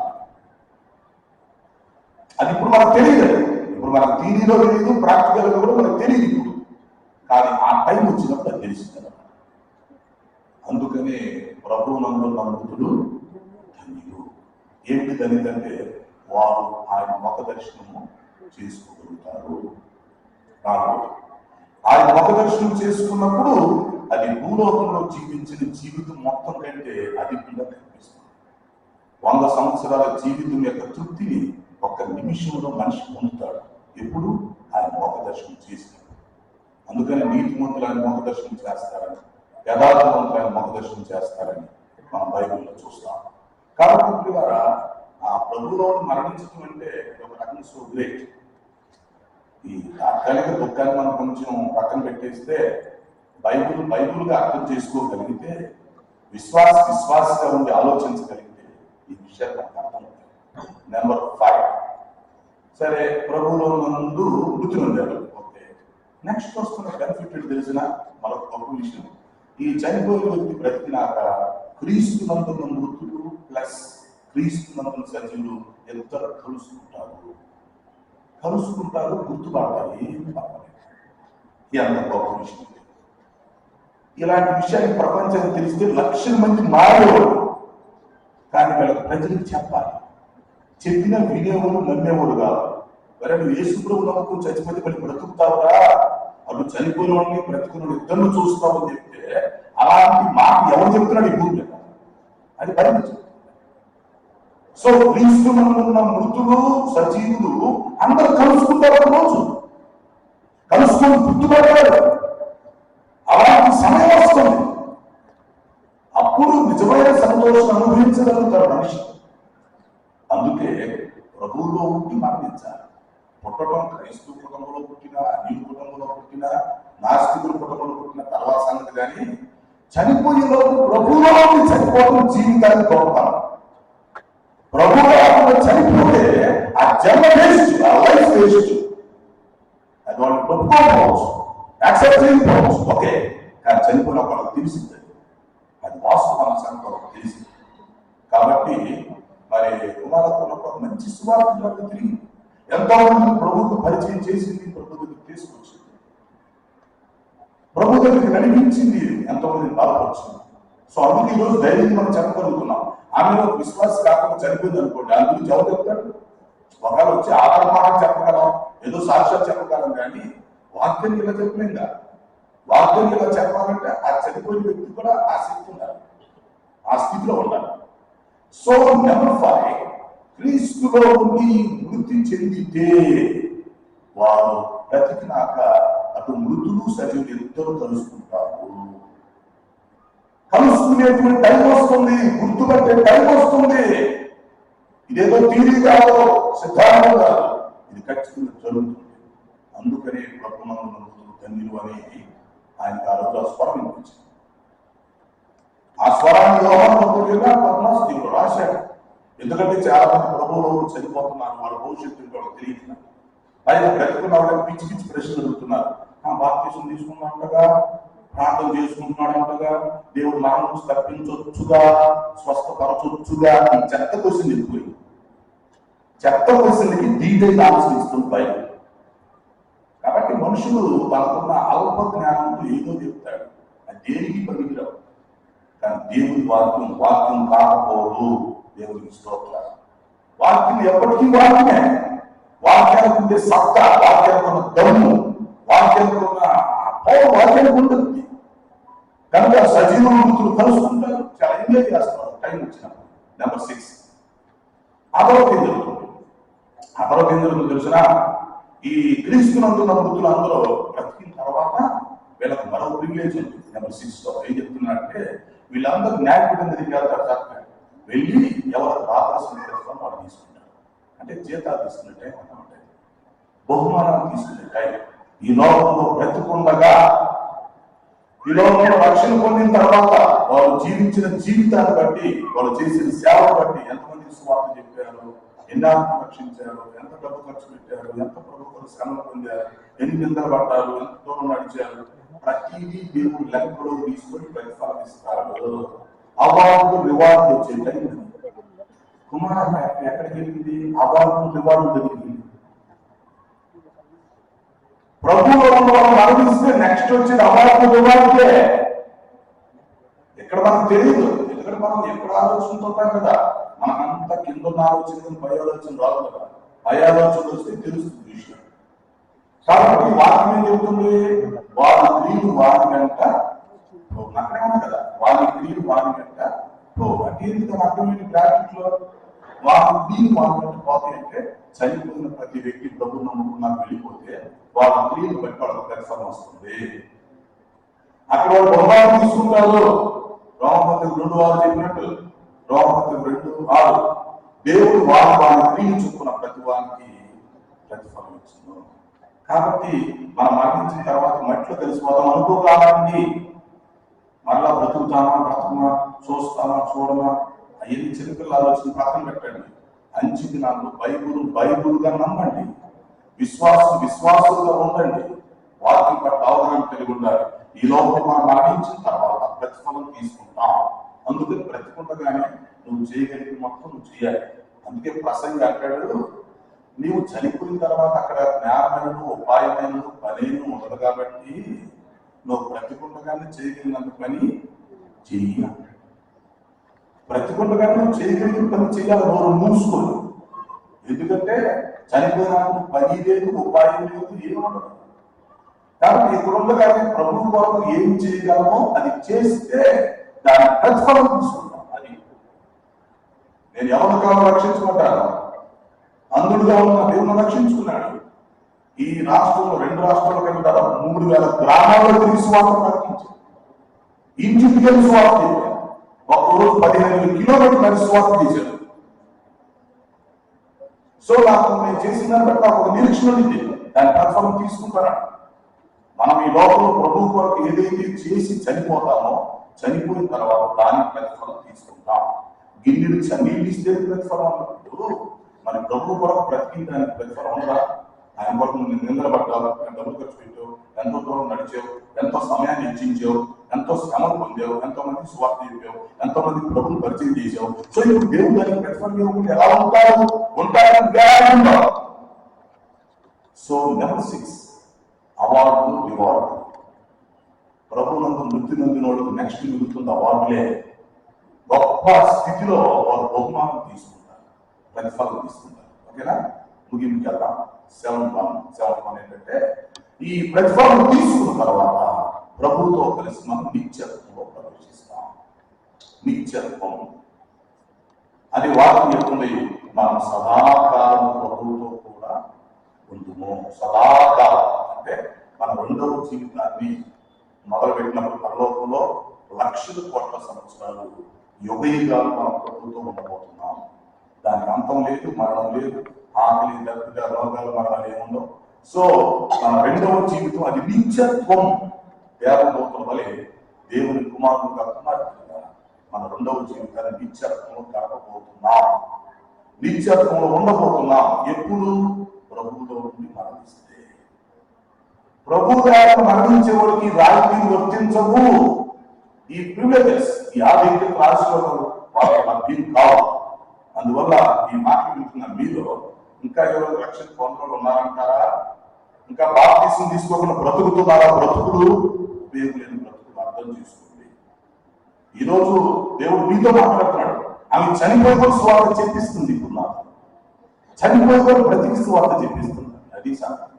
అది ఇప్పుడు మనకు తెలియదు, ఇప్పుడు మనకు థియరీలో తెలియదు, ప్రాక్టికల్ గా కూడా మనకు తెలియదు ఇప్పుడు. కానీ ఆ టైం వచ్చినప్పుడు అది తెలిసింది. అందుకనే ప్రభు నందు నమ్ముతుడు ధన్యులు. ఏమిటి ధన్యులంటే వారు ఆయన ముఖ దర్శనము చేసుకోగలుగుతారు. ఆయన ముఖ దర్శనం చేసుకున్నప్పుడు అది భూలోకంలో జీవించిన జీవితం మొత్తం కంటే అధికంగా కనిపిస్తుంది. 100 సంవత్సరాల జీవితం యొక్క తృప్తిని ఒక్క నిమిషంలో మనిషి పొందుతాడు. ఎప్పుడు ఆయన ముఖ దర్శనం చేసినప్పుడు. అందుకని నీతిమంతులు ఆయన ముఖ దర్శనం చేస్తారని, యథార్థవంతులు ఆయన ముఖ దర్శనం చేస్తారని మనం బైబిల్లో చూస్తాం. కాబట్టి ద్వారా ఆ ప్రభువులో మరణించడం అంటే ఒక రకం సో గ్రేట్. ఈ తాత్కాలిక దుఃఖాన్ని మనం కొంచెం పక్కన పెట్టేస్తే బైబుల్గా అర్థం చేసుకోగలిగితే, విశ్వాసగా ఉండి ఆలోచించగలిగితే ఈ విషయాలు మనకు అర్థమవుతాయి. నెంబర్ 5, సరే ప్రభువులో నందు మృతి నొందాడు. ఓకే, నెక్స్ట్ వస్తున్న బెనిఫిట్ తెలిసిన మరొక గొప్ప విషయం, ఈ చనిపోయిన వ్యక్తి బ్రతికినాక క్రీస్తు నందున్న మృతులు ప్లస్ క్రీస్తు నందున్న సజీవులు ఇద్దరు కలుసుకుంటారు, గుర్తుపడతారు. ఏం పర్వాలేదు, అంత గొప్ప విషయం. ఇలాంటి విషయాన్ని ప్రపంచానికి తెలిస్తే లక్షల మంది మారేవాడు. కానీ వీళ్ళకి ప్రజలకు చెప్పాలి. చెప్పిన వినేవాడు, నమ్మేవాడు కాదు. మరి నువ్వు యేసు ప్రభువు నమ్మకం చచ్చిపోతే మళ్ళీ బ్రతుకుతావురా, అటు చనిపోయిన వాడిని బ్రతుకున్న ఇద్దరు చూస్తావు అని చెప్తే, అలాంటి మాట ఎవరు చెప్తున్నాడు ఈ భూమి? అది భరించు. సో క్రీస్తు నందున్న మృతులు సజీవులు అందరూ కలుసుకుంటారు. రోజు కలుసుకొని గుర్తుపడతారు. అలాంటి సమయం వస్తుంది, అప్పుడు నిజమైన సంతోషం అనుభవించగలుగుతారు మనిషి. అందుకే ప్రభువులో ఉండి మరణించాలి. పుట్టడం క్రైస్తవ కుటుంబంలో పుట్టినా, అన్యుల కుటుంబంలో పుట్టినా, నాస్తికుల కుటుంబంలో పుట్టిన తర్వాత సంగతి. కానీ చనిపోయే లోపు ప్రభువులో ఉండి చనిపోవడం జీవితానికి గొప్పతనం. ప్రభువులో చనిపోతే ఆ జన్మ వేస్ట్, ఆ లైఫ్ వేస్ట్. అది వాళ్ళు ఒప్పుకోకపోవచ్చు, యాక్సెప్ట్ చేయకపోవచ్చు. ఓకే, కానీ చనిపోయిన వాళ్ళకి తెలిసింది, అది వాస్తవం సంగతి తెలిసింది. కాబట్టి మరి కుమారత్వంలో మంచి సువార్త తిరిగి ఎంతో మంది ప్రభువుకు పరిచయం చేసింది, ప్రభు దగ్గరికి తీసుకొచ్చింది, ప్రభు దగ్గరికి నడిపించింది, ఎంతో మందిని బాధపరిచింది. సో అందుకే ఈరోజు ధైర్యంగా మనం చెప్పగలుగుతున్నాం. ఆమెలో విశ్వాస కాకుండా చనిపోయింది అనుకోండి, దాని గురించి ఎవరు చెప్తాడు? ఒకవేళ వచ్చి ఆధారమాట చెప్పగలం, ఏదో సాక్ష్యాలు చెప్పగలం, కానీ వాక్యం ఇలా చెప్పలేంగా. వాక్యం ఇలా చెప్పాలంటే ఆ చనిపోయిన వ్యక్తి కూడా ఆ శక్తి ఉండాలి, ఆ స్థితిలో ఉండాలి. సో నెంబర్ 5, క్రీస్తులో ఉండి మృతి చెందితే వారు బ్రతికినాక అటు మృతులు సజీవులు ఇద్దరు కలుసుకుంటారు. కలుసుకునేటువంటి టైం వస్తుంది, గుర్తుపట్టే టైం వస్తుంది. ఇదేదో తీరి కాదు, సిద్ధాంతం కాదు, ఇది ఖచ్చితంగా జరుగుతుంది. అందుకనే ప్రభునందు ధన్యులు అని ఆయనకు ఆ రోజు ఆ స్వరం వినిపించింది. ఆ స్వరాన్ని పద్మాసతిలో రాశాడు. ఎందుకంటే చాలా మంది ప్రభువులో చనిపోతున్నారు, వాళ్ళ భవిష్యత్తు వాళ్ళకి తెలియదు. ఆయన బ్రతుకున్న వాళ్ళకి పిచ్చి పిచ్చి ప్రశ్నలు అడుగుతున్నారు. బాప్తిసం తీసుకున్నట్టుగా, ప్రార్థన చేసుకుంటున్నాడంటగా, దేవుడు మరణం నుంచి తప్పించొచ్చుగా, స్వస్థపరచొచ్చుగా, ఈ చెత్త క్వశ్చన్ ఎక్కువ. చెత్త క్వశ్చన్కి డీటెయిల్ ఆన్సర్ ఇస్తుంది బైబిల్. కాబట్టి మనుషులు తనకున్న అల్ప జ్ఞానంతో ఏదో చెప్తాడు, అది దేనికి పనికిరావు. కానీ దేవుని వాక్యం కాకపోదు. దేవునికి స్తోత్రాలు. వాక్యం ఎప్పటికీ వాక్యమే. వాక్యానికి ఉండే సత్తా, వాక్యానికి ఉన్న దమ్ము, వాక్యానికి ఉన్న వాక్యానికి ఉంటుంది. కనుక సజీవ వృత్తులు కలుసుకుంటారు, చాలా ఎంజాయ్ చేస్తారు టైం వచ్చినప్పుడు. నెంబర్ 6 అపరకేంద్రులు తెలిసిన ఈ క్రీస్తునందున్న వృత్తులు అందరూ బ్రతికిన తర్వాత వీళ్ళకి మరో ప్రివిలేజ్ ఉంది. నెంబర్ 6లో ఏం చెప్తున్నారంటే, వీళ్ళందరూ న్యాయపీఠం దగ్గరికి వెళ్తారు. చక్కగా వెళ్ళి ఎవరికి రావాల్సిన ప్రతిఫలం వాళ్ళు తీసుకుంటారు. అంటే జీతాలు తీసుకున్నట్టే అనమాట, బహుమానాలు తీసుకున్నట్టే. ఈ లోకంలో బ్రతికుండగా, ఈ లోకంలో రక్షణ పొందిన తర్వాత వాళ్ళు జీవించిన జీవితాన్ని బట్టి, వాళ్ళు చేసిన సేవను బట్టి ఎంతమందికి సువార్త చెప్పారు, ఎన్ని ఆత్మలు రక్షించారు, ఎంత డబ్బు ఖర్చు పెట్టారు, ఎంత ప్రభుత్వ శ్రమలు పొందారు, ఎన్ని నిందలు పడ్డారు, ఎంత దూరం నడిచారు, ప్రతిదీ దేవుడు లెక్కలో తీసుకొని ప్రతిఫలం ఇస్తారు. అవార్డు రివార్డు వచ్చే టైం కుమార్ ఎక్కడికి వెళ్ళింది? అవార్డు రివార్డు జరిగింది. ప్రభువులో మరణిస్తే నెక్స్ట్ వచ్చేది అవార్డు రివార్డుకే. ఇక్కడ మనకు తెలియదు, ఎందుకంటే మనం ఎక్కడ ఆలోచనతుంటాం కదా. మనకంతా కింద ఉన్న ఆలోచన, పై ఆలోచన రాదు కదా. పై ఆలోచన వస్తే తెలుస్తుంది విషయం. కాబట్టి వాక్యం ఏం చెబుతుంది? వారి క్రియలు వారి వెంట అక్కడే ఉంది కదా, వారి క్రియలు వారి వెంట అంటే ఎందుకు అర్థమైంది బ్రాకెట్ లో? వారి క్రియలు వారి వెంట పోతాయి అంటే, చనిపోయిన ప్రతి వ్యక్తి ప్రభు నమ్ముకున్నాకు వెళ్ళిపోతే వాళ్ళ క్రియలు బట్టి వాళ్ళకి ప్రతిఫలం వస్తుంది. అక్కడ వాళ్ళు బహుమానం తీసుకుంటారు. రోమపత్రిక 2:6 చెప్పినట్టు, రోమపత్రిక 2:6 దేవుడు వారి క్రియలు చొప్పున ప్రతి వారికి ప్రతిఫలం ఇచ్చింది. కాబట్టి మనం మరణించిన తర్వాత మట్టిలో కలిసిపోదాం అనుకోకాలండి. మరలా బ్రతకమా, చూడమా, అవన్నీ చిన్నపిల్లల ఆలోచన పక్కన పెట్టండి. అంచిది నాకు బైబుల్గా నమ్మండి. విశ్వాసులుగా ఉండండి. వాక్యం పట్ల అవగాహన కలిగి ఉండాలి. ఈ లోపల మనం మరణించిన తర్వాత ప్రతిఫలం తీసుకుంటాం. అందుకని బ్రతికుండగానే నువ్వు చేయగలిగిన మొత్తం నువ్వు చేయాలి. అందుకే ప్రసంగి అంటాడు, నీవు చనిపోయిన తర్వాత అక్కడ జ్ఞానమైన, ఉపాయమైన, పనేను ఉండదు. కాబట్టి నువ్వు బ్రతికుండగానే చేయగలిగినంత పని చెయ్యాలి. బ్రతికుండగానే నువ్వు చేయగలిగిన పని చేయాలి. నోరు మూసుకోదు. ఎందుకంటే చనిపోయినా పని లేదు, ఉపాయం లేదు, ఏమి ఉండదు. కాబట్టి ఇక్కడ ఉండగానే ప్రభువు కొరకు ఏం చేయగలమో అది చేస్తే దాని ప్రతిఫలం తీసుకుంటాం. అది నేను ఎవరి కాలం రక్షించుకుంటాను, అందుడుగా ఉన్న దేవుని రక్షించుకున్నాడు. ఈ రాష్ట్రంలో 2 రాష్ట్రాల కంటే 3,000 గ్రామాల్లో తిరిగి స్వార్థ ప్రకటించారు. ఇంటికి స్వార్థ చేశారు. ఒక్కరోజు 15,000 కిలోమీటర్లు నడిచి స్వార్థ చేశారు. సో నాకు నేను చేసిన దాన్ని బట్టి నాకు ఒక నిరీక్షణ ఉంది, దాని ప్రతిఫలం తీసుకుంటారా? మనం ఈ లోకంలో ప్రభువు కొరకు ఏదైతే చేసి చనిపోతామో, చనిపోయిన తర్వాత దాని ప్రతిఫలం తీసుకుంటాం. గిన్నెలు నీళ్ళు ఇస్తే ప్రతిఫలం అన్నప్పుడు మన ప్రభు కొరకు బ్రతికిన దానికి ప్రతిఫలం ఉండదా? ఆయన కొరకు నువ్వు నిలబడ్డావు, డబ్బులు ఖర్చు పెట్టావు, ఎంతో దూరం నడిచావు, ఎంతో సమయాన్ని హెచ్చించావు, ఎంతో శ్రమలు పొందావు, ఎంతో మంది స్వార్థ చెప్పావు, ఎంతో మంది ప్రభుత్వం పరిచయం చేసావు. సో ఇప్పుడు దేవుడు దానికి ప్రతిఫలం ఇవ్వకుండా ఎలా ఉంటాయని. So number 6 award reward. ప్రభునందు మృతి నందినోళ్ళకు నెక్స్ట్ మిగులుతుంది అవార్డులే. గొప్ప స్థితిలో వారు బహుమానం తీసుకుంటారు, ప్రతిఫలం తీసుకుంటారు. ఓకేనా? ముగింపుకి వెళ్దాం. 7:1 ఏంటంటే, ఈ ప్రతిఫలం తీసుకున్న తర్వాత ప్రభుతో కలిసి మనం నిత్యత్వంలో ప్రవేశిస్తాం. నిత్యత్వం అది వాక్యం చెప్తుంది. మనం సదాకాలం ప్రభుతో కూడా ఉందుము. సదాకాలం అంటే మన 2వ జీవితాన్ని మొదలుపెట్టినప్పుడు పరలోకంలో లక్షల కోట్ల సంవత్సరాలు యుగయుగాలు మన ప్రభుత్వం ఉండబోతున్నాం. దానికి అంతం లేదు, మరణం లేదు, ఆకలి దప్పిక రోగాలు మరణాలు ఏముండవు. సో మన రెండవ జీవితం అది నిత్యత్వం. దేవదూతల వలె దేవుని కుమారుడుగా కుమార్తెగా మన రెండవ జీవితాన్ని నిత్యత్వంలో గడపబోతున్నాం, నిత్యత్వంలో ఉండబోతున్నాం. ఎప్పుడు? ప్రభువులో నుండి మరణిస్తే. ప్రభు ద్వారా మరణించేవాడికి రాయితీలు వర్తించవు. ఈ ప్రివిలేజెస్, ఈ ఆధిక్యత రాశిలోనూ వాళ్ళకి లభ్యం కావు. అందువల్ల ఈ మాట వింటున్న మీలో ఇంకా ఎవరు రక్షణ పొందలు ఉన్నారంటారా? ఇంకా బాప్తిసం తీసుకోకుండా బ్రతుకుతున్నారా? బ్రతుకులు ఉపయోగం లేని బ్రతుకులు. అర్థం చేసుకోండి. ఈరోజు దేవుడు మీతో మాట్లాడుతున్నాడు. ఆమె చనిపోయి స్వార్థ చెప్పిస్తుంది. ఇప్పుడు నాకు చనిపోయి బ్రతికిస్తూ వార్త చెప్పిస్తుంది. అది సాధన.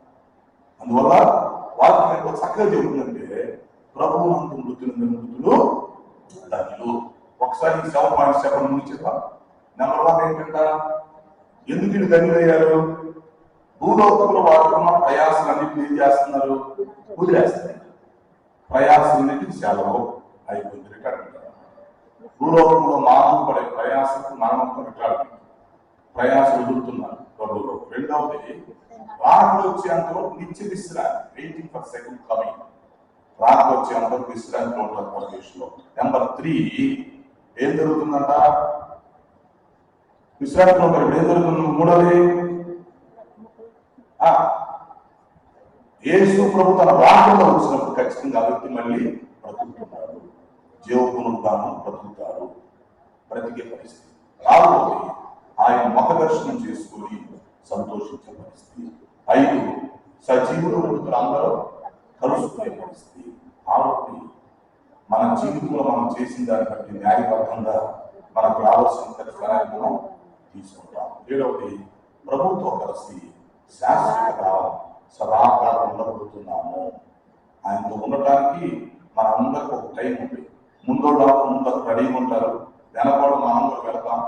అందువల్ల వాక్యం చక్కగా చెబుతుందంటే ప్రభువు నందు మృతులు ధన్యులు. ఒకసారి 7.7 నుంచి చెప్పాలి. నెంబర్ 1 ఏంటంట? ఎందుకు వీళ్ళు ధన్యులయ్యారు? భూలోకంలో వాడుకున్న ప్రయాసాలన్నింటినీ ఏం చేస్తున్నారు? వదిలేస్తున్నారు. ప్రయాసాలన్నింటికి సెలవు అయిపోయింది, రికార్డు. భూలోకంలో మానవులు పడే ప్రయాసకు మరణంతో రికార్డు. ప్రయాసం వదులుతున్నారు ప్రభువులో. రెండవది, రాత్రి వచ్చేంతవరకు నిత్య విశ్రాంతి, వెయిటింగ్ ఫర్ సెకండ్ కమింగ్. రాత్రి వచ్చేంతవరకు విశ్రాంతిలో ఉంటారు పరదేశంలో. నెంబర్ 3, ఏం జరుగుతుందంట? విశ్రాంతిలో ఉంటారు. ఏం జరుగుతుంది? మూడవది, యేసు ప్రభు తన రాకలో వచ్చినప్పుడు ఖచ్చితంగా ఆ వ్యక్తి మళ్ళీ బ్రతుకుతున్నాడు, జీవ పునరుద్ధానం బ్రతుకుతాడు, బ్రతికే పరిస్థితి. నాలుగవది, ఆయన ముఖ దర్శనం చేసుకుని సంతోషించే పరిస్థితి. 5, సజీవులు మృతులు అందరూ కలుసుకునే పరిస్థితి. 6, మన జీవితంలో మనం చేసిన దాన్ని బట్టి న్యాయబద్ధంగా మనకు రావాల్సిన ప్రతిఫలాన్ని మనం తీసుకుంటాం. 7వది, ప్రభుత్వం కలిసి శాశ్వత సదాకాలం ఉండబోతున్నాము. ఆయనతో ఉండటానికి మనందరికి ఒక టైం ఉంది. ముందు రెడీగా ఉంటారు, వెనకాడు మనందరూ వెళతాం,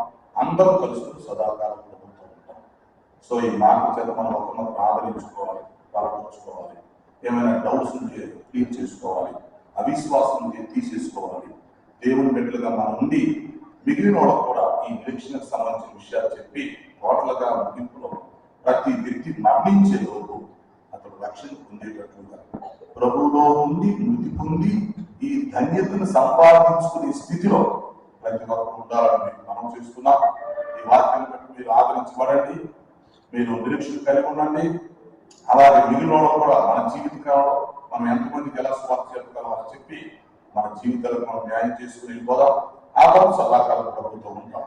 అందరూ కలుసుకుని సదాకాలం ఉండబోతూ ఉంటాం. సో ఈ మాట చేత మనం ఒకరినొకరు ఆదరించుకోవాలి, బలపరుచుకోవాలి, ఏమైనా డౌట్స్ ఉంటే క్లియర్ చేసుకోవాలి, అవిశ్వాసం ఉంటే తీసేసుకోవాలి. దేవుని బిడ్డలుగా మనం ఉండి మిగిలిన వాళ్ళకు కూడా ఈ నిరీక్షణకు సంబంధించిన విషయాలు చెప్పి టోటల్గా ముగింపులో ప్రతి వ్యక్తి మరణించే లోపు అతడు రక్షణ పొందేటట్లుగా ప్రభువులో ఉండి మృతి పొంది ఈ ధన్యతను సంపాదించుకునే స్థితిలో ప్రతి ఒక్కరు ఉండాలని మీకు మనం చేసుకున్నాం. ఈ వాక్యాన్ని బట్టి మీరు ఆదరించబడండి, మీరు నిరీక్షణ కలిగి ఉండండి. అలాగే మిగిలిన కూడా మన జీవితకాలంలో మనం ఎంతమందికి ఎలా స్వార్థ చెప్పగలమని చెప్పి మన జీవితాలకు మనం న్యాయం చేసుకుని వెళ్ళిపోదాం. ఆ తర్వాత సదాకాలం ప్రభుత్వం ఉంటాం.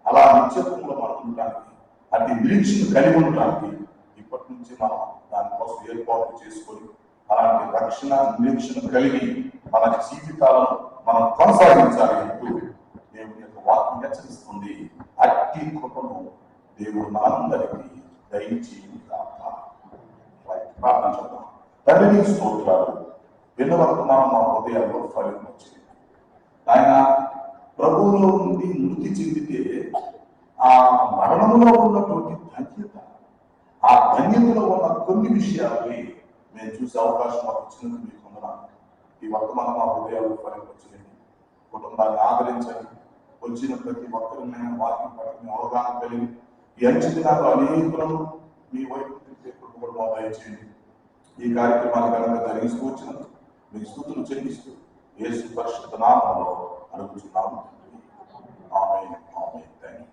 అలా నిత్యత్వంలో మనం ఉండడానికి, అటు నిరీక్షణ కలిగి ఉండడానికి ఇప్పటి నుంచి మనం దానికోసం ఏర్పాట్లు చేసుకొని అలాంటి రక్షణ నిరీక్షణ కలిగి మన జీవితాలను మనం కొనసాగించాలి అంటూ దేవుని యొక్క వాక్యం హెచ్చరిస్తుంది. అట్టి కృపను దేవుడు మనందరికీ దయచేసి ప్రార్థన చేద్దాం. తండ్రి స్తోత్రాలు. విన్న వర్తమానం మా హృదయాల్లో ఫలించింది. ఆయన ప్రభువులో నుండి మృతి చెందితే ఆ మరణంలో ఉన్నటువంటి ధన్యత, ఆ ధన్యతలో ఉన్న కొన్ని విషయాలని నేను చూసే అవకాశం మాకు ఇచ్చినందుకు మీకు వందనాలు. ఈ వర్తమానం మా హృదయాల్లో ఫలించింది. కుటుంబాన్ని ఆదరించండి. వచ్చిన ప్రతి ఒక్కరిని వాక్యం పట్ల అవగాహన కలిగి ఈ అంచె దినాలు అనేకులను మీ వైపు కూడా దయచేయండి. ఈ కార్యక్రమాలు కనుక జరిగిస్తూ వచ్చినందుకు మీకు స్తుతులు చెల్లిస్తూ యేసు పరిశుద్ధ నామములో అడుగుచున్నాము. ఆమేన్. థాంక్యూ.